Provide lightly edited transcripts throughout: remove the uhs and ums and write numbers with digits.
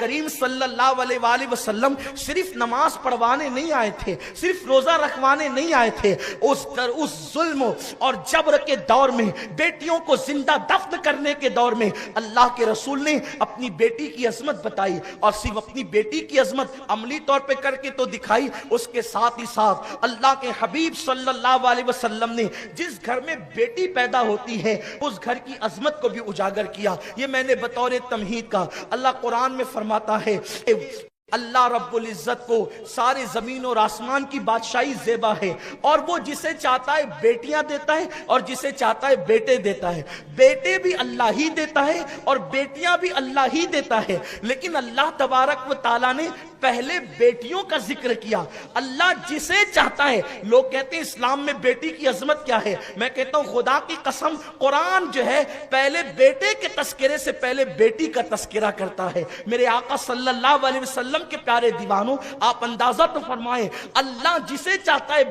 کریم صلی اللہ علیہ وآلہ وسلم صرف نماز پڑھوانے نہیں آئے تھے، صرف روزہ رکھوانے نہیں آئے تھے، اس ظلم اور جبر کے دور میں، بیٹیوں کو زندہ دفن کرنے کے دور میں اللہ کے رسول نے اپنی بیٹی کی عظمت بتائی، اور صرف اپنی بیٹی کی عظمت عملی طور پہ کر کے تو دکھائی، اس کے ساتھ ہی ساتھ اللہ کے حبیب صلی اللہ علیہ وسلم نے جس گھر میں بیٹی پیدا ہوتی ہے اس گھر کی عظمت کو بھی اجاگر کیا۔ یہ میں نے بطور تمہید کا، اللہ قرآن میں فرماتا ہے اللہ رب العزت کو سارے زمین اور آسمان کی بادشاہی زیبا ہے، اور وہ جسے چاہتا ہے بیٹیاں دیتا ہے اور جسے چاہتا ہے بیٹے دیتا ہے۔ بیٹے بھی اللہ ہی دیتا ہے اور بیٹیاں بھی اللہ ہی دیتا ہے، لیکن اللہ تبارک و تعالیٰ نے پہلے بیٹیوں کا ذکر کیا۔ اللہ جسے چاہتا ہے، لوگ کہتے ہیں اسلام میں بیٹی کی عظمت کیا ہے، میں کہتا ہوں خدا کی قسم قرآن جو ہے پہلے بیٹے کے تذکرے سے پہلے بیٹی کا تذکرہ کرتا ہے۔ میرے آقا صلی اللہ علیہ وسلم کے پیارے دیوانوں، آپ اندازہ تو فرمائیں، اللہ جسے چاہتا ہے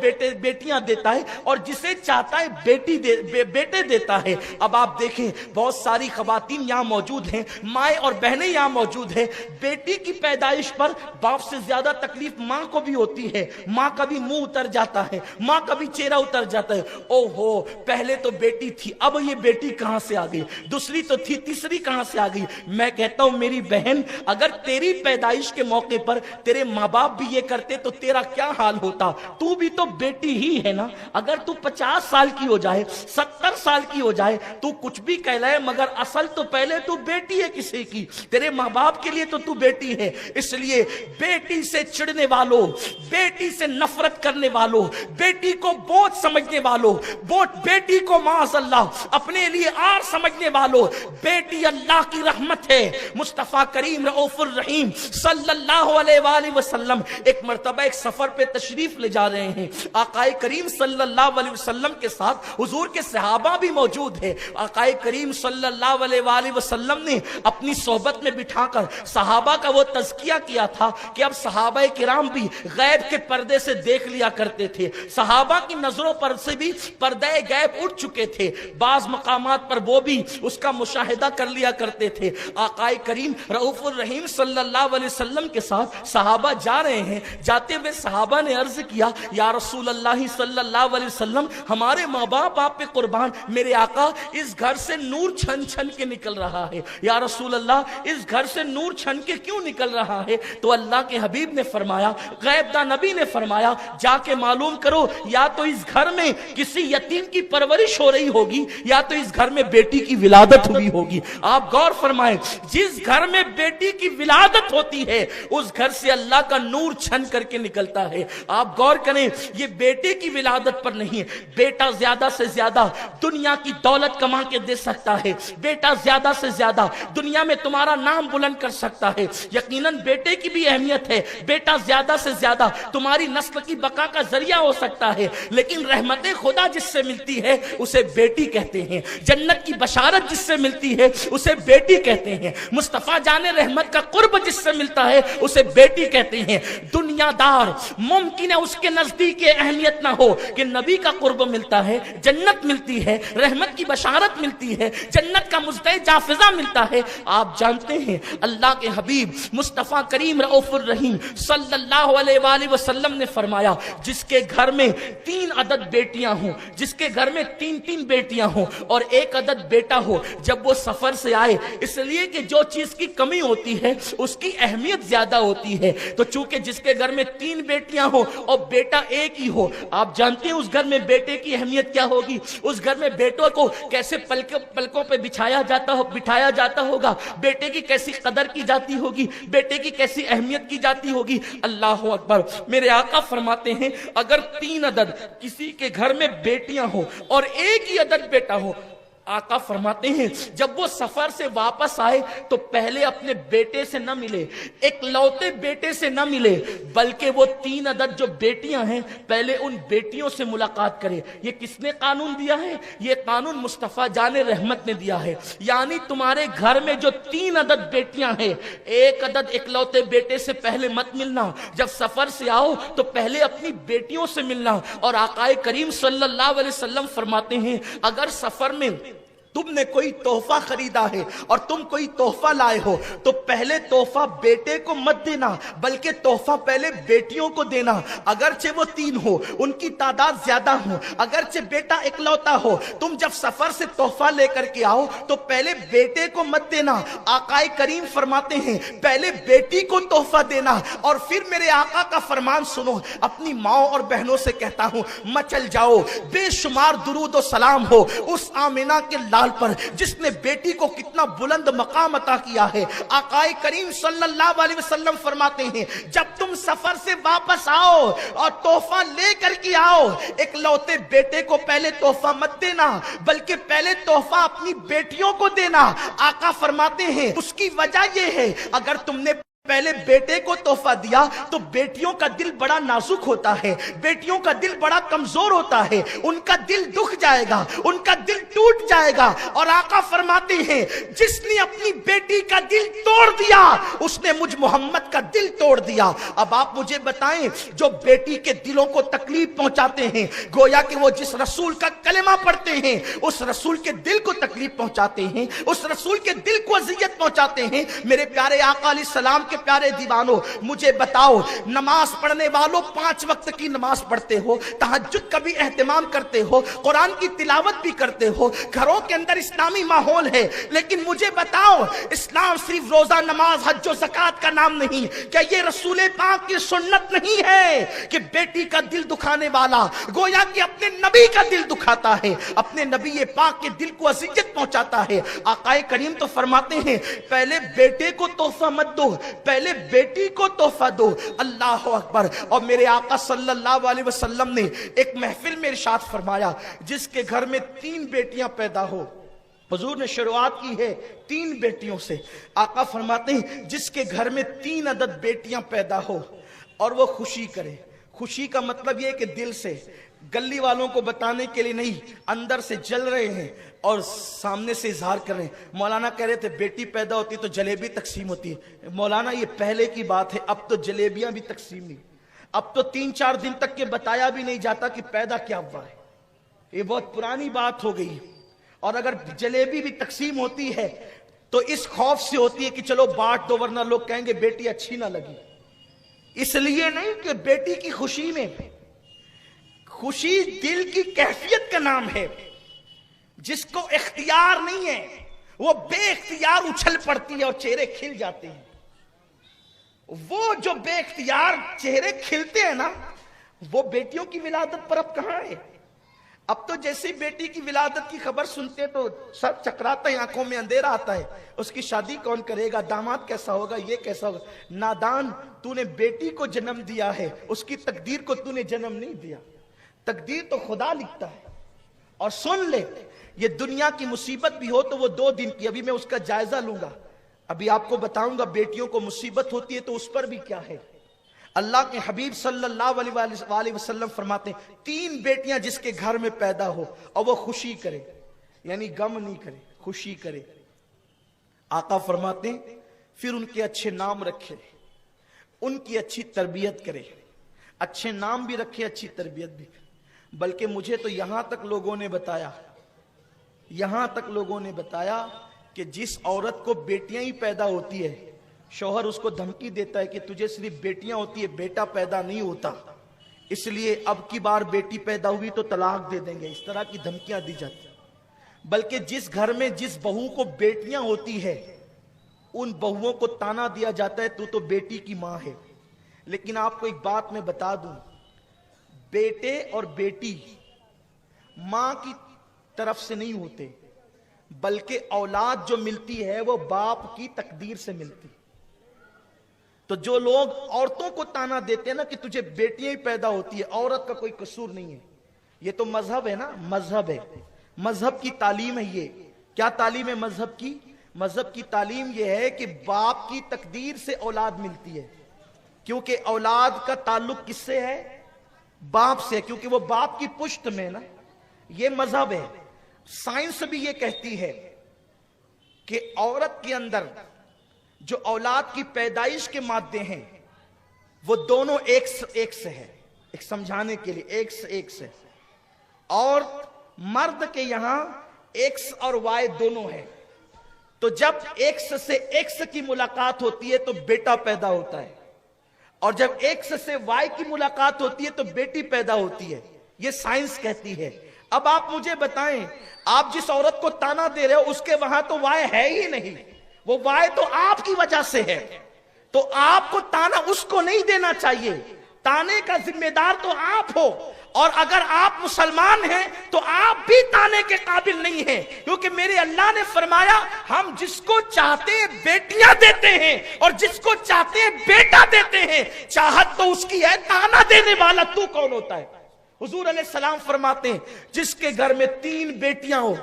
بیٹیاں دیتا ہے اور جسے چاہتا ہے بیٹے دیتا ہے۔ اب آپ دیکھیں بہت ساری خواتین یہاں موجود ہیں، مائیں اور بہنیں یہاں موجود ہیں، بیٹی کی پیدائش پر باپ سے زیادہ تکلیف ماں کو بھی ہوتی ہے، ماں کا بھی منہ اتر جاتا ہے، ماں کا بھی چہرہ اتر جاتا ہے، او ہو پہلے تو بیٹی تھی اب یہ بیٹی کہاں سے آ گئی، دوسری تو تھی تیسری کہاں سے آ گئی۔ میں کہتا ہوں میری بہن، اگر تیری پیدائش کے موقع پر تیرے ماں باپ بھی یہ کرتے تو تیرا کیا حال ہوتا؟ تو بھی تو بیٹی ہی ہے نا۔ اگر تو 50 سال کی ہو جائے، 70 سال کی ہو جائے، تو کچھ بھی کہلائے، مگر اصل تو پہلے تو بیٹی ہے کسی کی، تیرے ماں باپ کے لیے تو بیٹی ہے۔ اس لیے بیٹی سے چڑھنے والوں، بیٹی سے نفرت کرنے والوں، بیٹی کو بوجھ سمجھنے والوں، بیٹی کو معاذ اللہ اپنے لیے آر سمجھنے والوں، بیٹی اللہ کی رحمت ہے۔ مصطفیٰ کریم رؤوف الرحیم صلی اللہ علیہ وآلہ وسلم ایک مرتبہ ایک سفر پہ تشریف لے جا رہے ہیں، آقا کریم صلی اللہ علیہ وسلم کے ساتھ حضور کے صحابہ بھی موجود ہیں۔ آقا کریم صلی اللہ علیہ وآلہ وسلم نے اپنی صحبت میں بٹھا کر صحابہ کا وہ تزکیہ کیا تھا کہ اب صحابہ کرام بھی غیب کے پردے سے دیکھ لیا کرتے تھے، صحابہ کی نظروں پر سے بھی پردے غیب اٹھ چکے تھے، بعض مقامات پر وہ بھی اس کا مشاہدہ کر لیا کرتے تھے۔ آقا کریم رؤوف الرحیم صلی اللہ علیہ وسلم کے ساتھ صحابہ جا رہے ہیں، جاتے ہوئے صحابہ نے عرض کیا یا رسول اللہ صلی اللہ علیہ وسلم، ہمارے ماں باپ آپ پہ قربان، میرے آقا اس گھر سے نور چھن چھن کے نکل رہا ہے، یا رسول اللہ اس گھر سے نور چھن کے کیوں نکل رہا ہے؟ تو اللہ کے حبیب نے فرمایا، غیب داں نبی نے فرمایا، جا کے معلوم کرو یا تو اس گھر میں کسی یتیم کی پرورش ہو رہی ہوگی یا تو اس گھر میں بیٹی کی ولادت ہوئی ہوگی۔ آپ غور فرمائیں، جس گھر میں بیٹی کی ولادت ہوتی ہے اس گھر سے اللہ کا نور چھن کر کے نکلتا ہے۔ آپ غور کریں، یہ بیٹے کی ولادت پر نہیں ہے، بیٹا زیادہ سے زیادہ دنیا کی دولت کما کے دے سکتا ہے، بیٹا زیادہ سے زیادہ دنیا میں تمہارا نام بلند کر سکتا ہے، یقیناً بیٹے کی بھی اہمیت ہے، بیٹا زیادہ سے زیادہ تمہاری نسل کی بقا کا ذریعہ ہو سکتا ہے، لیکن رحمت خدا جس سے ملتی ہے اسے بیٹی کہتے ہیں، جنت کی بشارت جس سے ملتی ہے اسے بیٹی کہتے ہیں، مصطفیٰ جان رحمت کا قرب جس سے ملتا ہے اسے بیٹی کہتے ہیں۔ دنیا دار ممکن ہے اس کے نزدیک یہ اہمیت نہ ہو کہ نبی کا قرب ملتا ہے، جنت ملتی ہے، رحمت کی بشارت ملتی ہے، جنت کا مزدہ جافزہ ملتا ہے۔ آپ جانتے ہیں اللہ کے حبیب مصطفیٰ کریم رؤوف الرحیم صلی اللہ علیہ وآلہ وسلم نے فرمایا، جس کے گھر میں 3 عدد بیٹیاں ہوں، جس کے گھر میں 3 بیٹیاں ہوں اور 1 عدد بیٹا ہو، جب وہ سفر سے آئے، اس لیے کہ جو چیز کی کمی ہوتی ہے اس کی اہمیت زیادہ ہوتی ہے، تو چونکہ جس کے گھر میں 3 بیٹیاں ہوں اور بیٹا 1 ہی ہو، آپ جانتے ہیں اس گھر میں بیٹے کی اہمیت کیا ہوگی، اس گھر میں بیٹوں کو کیسے پلکوں پہ بٹھایا جاتا ہوگا، بیٹے کی کیسی قدر کی جاتی ہوگی، بیٹے کی کیسی اہمیت کی جاتی ہوگی۔ اللہ اکبر، میرے آقا فرماتے ہیں اگر 3 عدد کسی کے گھر میں بیٹیاں ہوں اور 1 ہی عدد بیٹا ہو، آقا فرماتے ہیں جب وہ سفر سے واپس آئے تو پہلے اپنے بیٹے سے نہ ملے، ایک لوتے بیٹے سے نہ ملے، بلکہ وہ 3 عدد جو بیٹیاں ہیں پہلے ان بیٹیوں سے ملاقات کرے۔ یہ کس نے قانون دیا ہے؟ یہ قانون مصطفیٰ جان رحمت نے دیا ہے، یعنی تمہارے گھر میں جو 3 عدد بیٹیاں ہیں، 1 عدد ایک لوتے بیٹے سے پہلے مت ملنا، جب سفر سے آؤ تو پہلے اپنی بیٹیوں سے ملنا۔ اور آقا کریم صلی اللہ علیہ وسلم فرماتے ہیں اگر سفر میں तुमने कोई तोहफा खरीदा है और तुम कोई तोहफा लाए हो तो पहले तोहफा बेटे को मत देना, बल्कि तोहफा पहले बेटियों को देना। अगरचे वो 3 हो, उनकी तादाद ज्यादा हो, अगरचे बेटा इकलौता हो, तुम जब सफर से तोहफा लेकर के आओ तो पहले बेटे को मत देना। आकाए करीम फरमाते हैं पहले बेटी को तोहफा देना। और फिर मेरे आका का फरमान सुनो, अपनी माओ और बहनों से कहता हूं मचल जाओ, बेशुमार दुरूद और सलाम हो उस आमिना के लाल पर जिसने बेटी को कितना बुलंद मकाम अता किया है। आकाए करीम सल्लल्लाहु अलैहि वसल्लम फरमाते हैं जब तुम सफर से वापस आओ और तोहफा लेकर के आओ, एक लौते बेटे को पहले तोहफा मत देना, बल्कि पहले तोहफा अपनी बेटियों को देना। आका फरमाते हैं उसकी वजह यह है अगर तुमने पहले बेटे को तोहफा दिया तो बेटियों का दिल बड़ा नाजुक होता है, बेटियों का दिल बड़ा कमजोर होता है, उनका दिल दुख जाएगा, उनका दिल टूट जाएगा। और आका फरमाते हैं जिसने अपनी बेटी का दिल तोड़ दिया उसने मुझ मोहम्मद का दिल तोड़ दिया। अब आप मुझे बताएं जो बेटी के दिलों को तकलीफ पहुंचाते हैं, गोया कि वो जिस रसूल का कलेमा पढ़ते हैं उस रसूल के दिल को तकलीफ पहुंचाते हैं, उस रसूल के दिल को अजियत पहुंचाते हैं। मेरे प्यारे आका अलैहिस्सलाम प्यारे दीवानों मुझे बताओ, नमाज पढ़ने वालों 5 वक्त की नमाज पढ़ते हो, तहज्जुद का भी एहतमाम करते हो, कुरान की तिलावत भी करते हो, घरों के अंदर इस्लामी माहौल है, लेकिन मुझे बताओ इस्लाम सिर्फ रोजा नमाज हज और ज़कात का नाम नहीं, क्या ये रसूल पाक की सुन्नत नहीं है कि बेटी का दिल दुखाने वाला गोया कि अपने नबी का दिल दुखाता है, अपने नबी पाक के दिल को अज़ियत पहुंचाता है। आकाए करीम तो फरमाते हैं पहले बेटे को तोहफा मत दो, पहले बेटी को तोहफा दो। अल्लाह अकबर। और मेरे आका सल्लल्लाहु अलैहि वसल्लम ने एक महफिल में इरशाद फरमाया जिसके घर में 3 बेटियां पैदा हो, हुजूर ने शुरुआत की है 3 बेटियों से। आका फरमाते हैं जिसके घर में 3 अदद बेटियां पैदा हो और वो खुशी करे। खुशी का मतलब ये कि दिल से, गली वालों को बताने के लिए नहीं, अंदर से जल रहे हैं और सामने से इजहार कर रहे हैं। मौलाना कह रहे थे बेटी पैदा होती तो जलेबी तकसीम होती है। मौलाना ये पहले की बात है, अब तो जलेबियां भी तकसीम नहीं, अब तो 3-4 दिन तक के बताया भी नहीं जाता कि पैदा क्या हुआ है। ये बहुत पुरानी बात हो गई। और अगर जलेबी भी तकसीम होती है तो इस खौफ से होती है कि चलो बांट दो वरना लोग कहेंगे बेटी अच्छी ना लगी। इसलिए नहीं कि बेटी की खुशी में, खुशी दिल की कैफियत का नाम है। जिसको इख्तियार नहीं है वो बेइख्तियार उछल पड़ती है और चेहरे खिल जाते हैं। वो जो बेइख्तियार चेहरे खिलते हैं ना, वो बेटियों की विलादत पर अब कहां है। अब तो जैसे बेटी की विलादत की खबर सुनते हैं तो सर चकराता है, आंखों में अंधेरा आता है। उसकी शादी कौन करेगा, दामाद कैसा होगा, ये कैसा होगा। नादान, तूने बेटी को जन्म दिया है, उसकी तकदीर को तूने जन्म नहीं दिया। तकदीर तो खुदा लिखता है। और सुन ले, ये दुनिया की मुसीबत भी हो तो वो 2 दिन की, अभी मैं उसका जायजा लूंगा, अभी आपको बताऊंगा बेटियों को मुसीबत होती है तो उस पर भी क्या है। अल्लाह के हबीब सल्लल्लाहु अलैहि वसल्लम फरमाते हैं 3 बेटियां जिसके घर में पैदा हो और वो खुशी करे, यानी गम नहीं करे, खुशी करे। आका फरमाते हैं फिर उनके अच्छे नाम रखे, उनकी अच्छी तरबियत करे, अच्छे नाम भी रखे, अच्छी तरबियत भी करे। बल्कि मुझे तो यहां तक लोगों ने बताया, यहां तक लोगों ने बताया कि जिस औरत को बेटियां ही पैदा होती है, शौहर उसको धमकी देता है कि तुझे सिर्फ बेटियां होती है, बेटा पैदा नहीं होता, इसलिए अब की बार बेटी पैदा हुई तो तलाक दे देंगे, इस तरह की धमकियां दी जाती। बल्कि जिस घर में जिस बहू को बेटियां होती है उन बहुओं को ताना दिया जाता है तू तो बेटी की मां है। लेकिन आपको एक बात मैं बता दूं, बेटे और बेटी मां की तरफ से नहीं होते, बल्कि औलाद जो मिलती है वो बाप की तकदीर से मिलती। तो जो लोग औरतों को ताना देते हैं ना कि तुझे बेटियां ही पैदा होती है, औरत का कोई कसूर नहीं है, ये तो मजहब है ना, मजहब है, मजहब की तालीम है। ये क्या तालीम है मजहब की? मजहब की तालीम ये है कि बाप की तकदीर से औलाद मिलती है, क्योंकि औलाद का ताल्लुक किससे है? बाप से, क्योंकि वो बाप की पुश्त में ना। ये मजहब है। साइंस भी ये कहती है कि औरत के अंदर जो औलाद की पैदाइश के मादे हैं वो दोनों एक से है, एक समझाने के लिए एक से। और मर्द के यहां एक्स और वाई दोनों है, तो जब एक्स से एक्स की मुलाकात होती है तो बेटा पैदा होता है, और जब एक्स से वाई की मुलाकात होती है तो बेटी पैदा होती है। ये साइंस कहती है। अब आप मुझे बताएं, आप जिस औरत को ताना दे रहे हो उसके वहां तो वाई है ही नहीं, वो वाई तो आपकी वजह से है। तो आपको ताना उसको नहीं देना चाहिए, ताने का जिम्मेदार तो आप हो। और अगर आप मुसलमान हैं तो आप भी ताने के काबिल नहीं हैं, क्योंकि मेरे अल्लाह ने फरमाया हम जिसको चाहते हैं बेटियां देते हैं और जिसको चाहते हैं बेटा देते हैं। चाहत तो उसकी है, ताना देने वाला तू कौन होता है? हुजूर अलैहिस्सलाम फरमाते हैं जिसके घर में 3 बेटियां हो।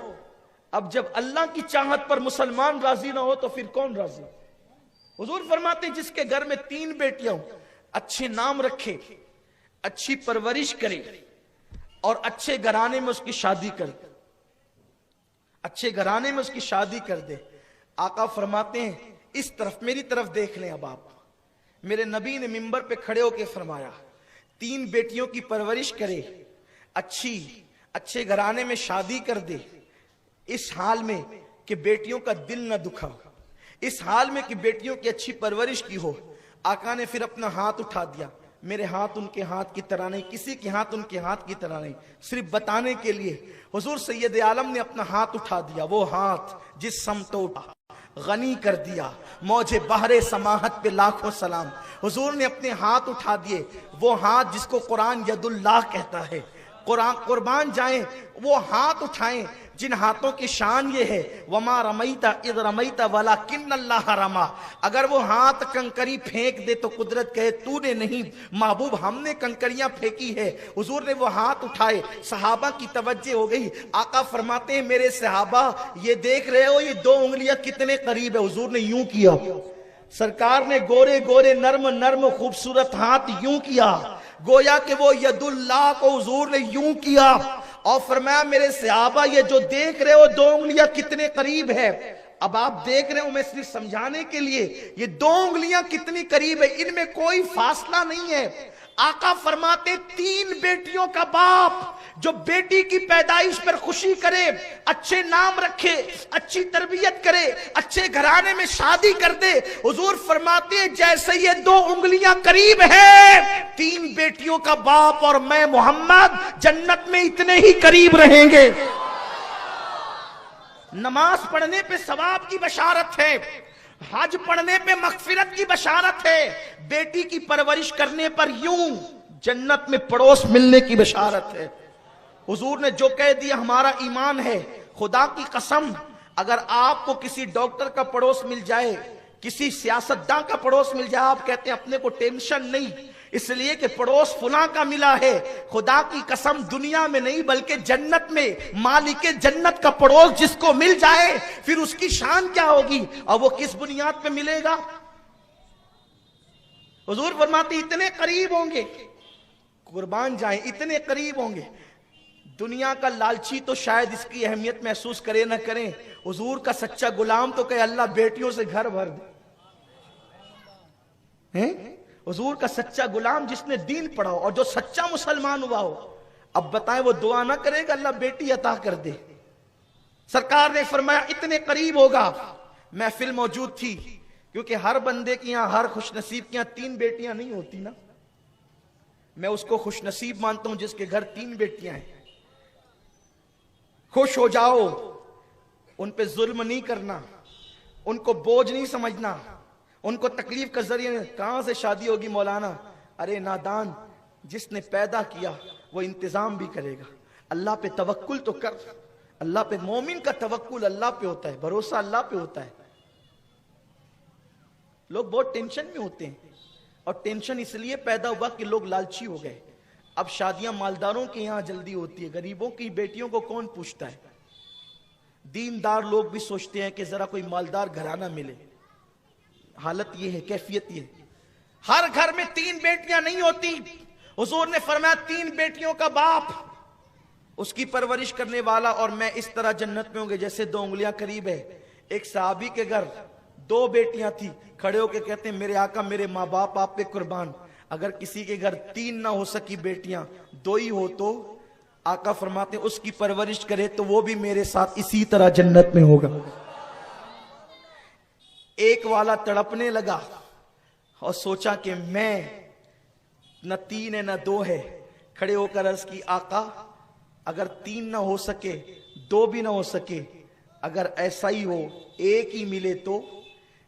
अब जब अल्लाह की चाहत पर मुसलमान राजी ना हो तो फिर कौन राजी? हुजूर फरमाते हैं जिसके घर में 3 बेटियां हो, अच्छे नाम रखे, अच्छी परवरिश करे और अच्छे घराने में उसकी शादी कर दे, अच्छे घराने में उसकी शादी कर दे। आका फरमाते हैं इस तरफ मेरी तरफ देख लें। अब आप, मेरे नबी ने मिंबर पे खड़े होकर फरमाया 3 बेटियों की परवरिश करे, अच्छे घराने में शादी कर दे, इस हाल में कि बेटियों का दिल न दुखा, इस हाल में कि बेटियों की अच्छी परवरिश की हो। आका ने फिर अपना हाथ उठा दिया, मेरे हाथ उनके हाथ की तरह नहीं, किसी के हाथ उनके हाथ की तरह नहीं, सिर्फ बताने के लिए हुजूर सैयद आलम ने अपना हाथ उठा दिया, वो हाथ जिस समतो उठा गनी कर दिया, मौजे बहरे समाहत पे लाखों सलाम। हुजूर ने अपने हाथ उठा दिए, वो हाथ जिसको कुरान यदुल्लाह कहता है। कुर्बान जाएं वो हाथ उठाएं जिन हाथों की शान ये है वमा रमैता इद रमैता वलाकिन्नल्लाह रमा। अगर वो हाथ कंकरी फेंक दे तो कुदरत कहे तूने नहीं महबूब, हमने कंकरियां फेंकी है। हुजूर ने वो हाथ उठाए, सहाबा की तवज्जो हो गई। आका फरमाते हैं मेरे सहाबा ये देख रहे हो ये 2 उंगलियां कितने करीब है? हुजूर ने यूं किया, सरकार ने गोरे गोरे नर्म नर्म खूबसूरत हाथ यूं किया, गोया कि वो यदुल्लाह को हुजूर ने यूं किया और फरमाया मेरे सहाबा ये जो देख रहे हो 2 उंगलियां कितने करीब है। अब आप देख रहे हो, मैं सिर्फ समझाने के लिए, ये 2 उंगलियां कितनी करीब है, इनमें कोई फासला नहीं है। आका फरमाते 3 बेटियों का बाप जो बेटी की पैदाइश पर खुशी करे, अच्छे नाम रखे, अच्छी तरबियत करे, अच्छे घराने में शादी कर दे। हुजूर फरमाते हैं जैसे ये 2 उंगलियां करीब है, 3 बेटियों का बाप और मैं मोहम्मद जन्नत में इतने ही करीब रहेंगे। नमाज पढ़ने पे सवाब की बशारत है, हज पढ़ने पे मगफिरत की बशारत है, बेटी की परवरिश करने पर यूं जन्नत में पड़ोस मिलने की बशारत है। हुजूर ने जो कह दिया हमारा ईमान है। खुदा की कसम, अगर आपको किसी डॉक्टर का पड़ोस मिल जाए, किसी सियासतदान का पड़ोस मिल जाए, आप कहते हैं अपने को टेंशन नहीं, इसलिए कि पड़ोस फुला का मिला है। खुदा की कसम दुनिया में नहीं बल्कि जन्नत में मालिक जन्नत का पड़ोस जिसको मिल जाए फिर उसकी शान क्या होगी और वो किस बुनियाद पे मिलेगा? हुजूर फरमाते इतने करीब होंगे, कुर्बान जाए इतने करीब होंगे। दुनिया का लालची तो शायद इसकी अहमियत महसूस करे ना करे, हुजूर का सच्चा गुलाम तो कहे अल्लाह बेटियों से घर भर दे। हैं? हुजूर का सच्चा गुलाम जिसने दीन पढ़ा हो और जो सच्चा मुसलमान हुआ हो, अब बताएं वो दुआ ना करेगा अल्लाह बेटी अता कर दे? सरकार ने फरमाया इतने करीब होगा। महफिल मौजूद थी, क्योंकि हर बंदे की यहां, हर खुशनसीब की यहां 3 बेटियां नहीं होती ना। मैं उसको खुशनसीब मानता हूं जिसके घर 3 बेटियां हैं। खुश हो जाओ, उन पे जुल्म नहीं करना, उनको बोझ नहीं समझना, उनको तकलीफ का जरिए। कहां से शादी होगी मौलाना? अरे नादान, जिसने पैदा किया वो इंतजाम भी करेगा। अल्लाह पे तवक्कुल तो कर, अल्लाह पे, मोमिन का तवक्कुल अल्लाह पे होता है, भरोसा अल्लाह पे होता है। लोग बहुत टेंशन में होते हैं और टेंशन इसलिए पैदा हुआ कि लोग लालची हो गए। अब शादियां मालदारों के यहां जल्दी होती है, गरीबों की बेटियों को कौन पूछता है? दीनदार लोग भी सोचते हैं कि जरा कोई मालदार घराना मिले। हालत ये है, कैफियत ये है। हर घर में 3 बेटियां नहीं होती। हुजूर ने फरमाया 3 बेटियों का बाप, उसकी परवरिश करने वाला और मैं इस तरह जन्नत में होंगे जैसे 2 उंगलियां करीब है। एक सहाबी के घर 2 बेटियां थी, खड़े होके कहते हैं मेरे आका मेरे माँ बाप आप पे कुर्बान, अगर किसी के घर 3 ना हो सकी बेटियां, 2 ही हो तो آقا فرماتے ہیں اس کی پرورش کرے تو وہ بھی میرے ساتھ اسی طرح جنت میں ہوگا۔ ایک والا تڑپنے لگا اور سوچا کہ میں نہ 3 ہے نہ 2 ہے، کھڑے ہو کر عرض کی آقا اگر 3 نہ ہو سکے 2 بھی نہ ہو سکے، اگر ایسا ہی ہو 1 ہی ملے تو؟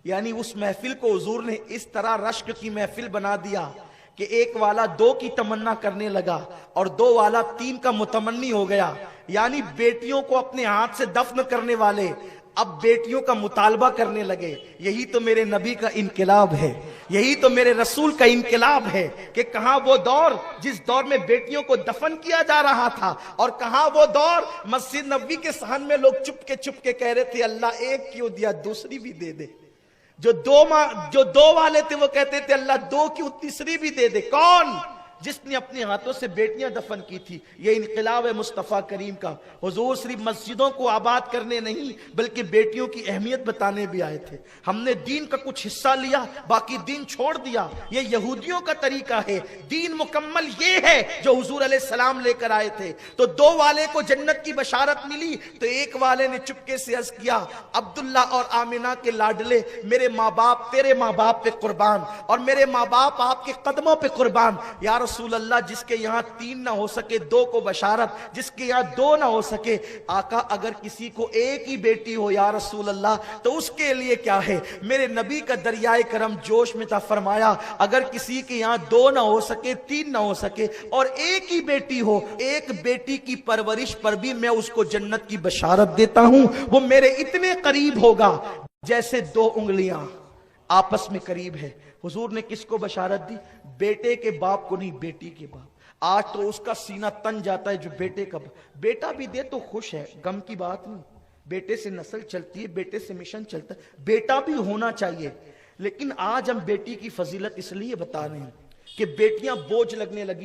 یعنی اس محفل کو حضور نے اس طرح رشک کی محفل بنا دیا کہ ایک والا 2 کی تمنا کرنے لگا اور 2 والا 3 کا متمنی ہو گیا۔ یعنی بیٹیوں کو اپنے ہاتھ سے دفن کرنے والے اب بیٹیوں کا مطالبہ کرنے لگے۔ یہی تو میرے نبی کا انقلاب ہے، یہی تو میرے رسول کا انقلاب ہے کہ کہاں وہ دور جس دور میں بیٹیوں کو دفن کیا جا رہا تھا، اور کہاں وہ دور مسجد نبوی کے صحن میں لوگ چپ کے کہہ رہے تھے اللہ 1 کیوں دیا، دوسری بھی دے دے۔ جو 2 والے تھے وہ کہتے تھے اللہ 2 کیوں، تیسری بھی دے دے۔ کون؟ جس نے اپنے ہاتھوں سے بیٹیاں دفن کی تھی۔ یہ انقلاب ہے مصطفیٰ کریم کا۔ حضور صرف مسجدوں کو آباد کرنے نہیں بلکہ بیٹیوں کی اہمیت بتانے بھی آئے تھے۔ ہم نے دین کا کچھ حصہ لیا، باقی دین چھوڑ دیا۔ یہ یہودیوں کا طریقہ ہے۔ دین مکمل یہ ہے جو حضور علیہ السلام لے کر آئے تھے۔ تو 2 والے کو جنت کی بشارت ملی تو ایک والے نے چپکے سے عرض کیا عبداللہ اور آمنہ کے لاڈلے، میرے ماں باپ تیرے ماں باپ پہ قربان اور میرے ماں باپ آپ کے قدموں پہ قربان۔ یا رسول اللہ جس کے یہاں 3 نہ ہو سکے 2 کو بشارت، جس کے یہاں 2 نہ ہو سکے آقا اگر کسی کو 1 ہی بیٹی ہو یا رسول اللہ تو اس کے لیے کیا ہے؟ میرے نبی کا دریائے کرم جوش میں تھا، فرمایا اگر کسی کے یہاں 2 نہ ہو سکے 3 نہ ہو سکے اور 1 ہی بیٹی ہو، 1 بیٹی کی پرورش پر بھی میں اس کو جنت کی بشارت دیتا ہوں، وہ میرے اتنے قریب ہوگا جیسے 2 انگلیاں آپس میں قریب ہے۔ حضور نے کس کو بشارت دی؟ بیٹے کے باپ کو نہیں، بیٹی کے باپ۔ آج تو اس کا سینہ تن جاتا ہے جو بیٹے کا بیٹا بھی دے تو خوش ہے، غم کی بات نہیں۔ بیٹے سے نسل چلتی ہے، بیٹے سے مشن چلتا ہے، بیٹا بھی ہونا چاہیے۔ لیکن آج ہم بیٹی کی فضیلت اس لیے بتا رہے ہیں کہ بیٹیاں بوجھ لگنے لگی۔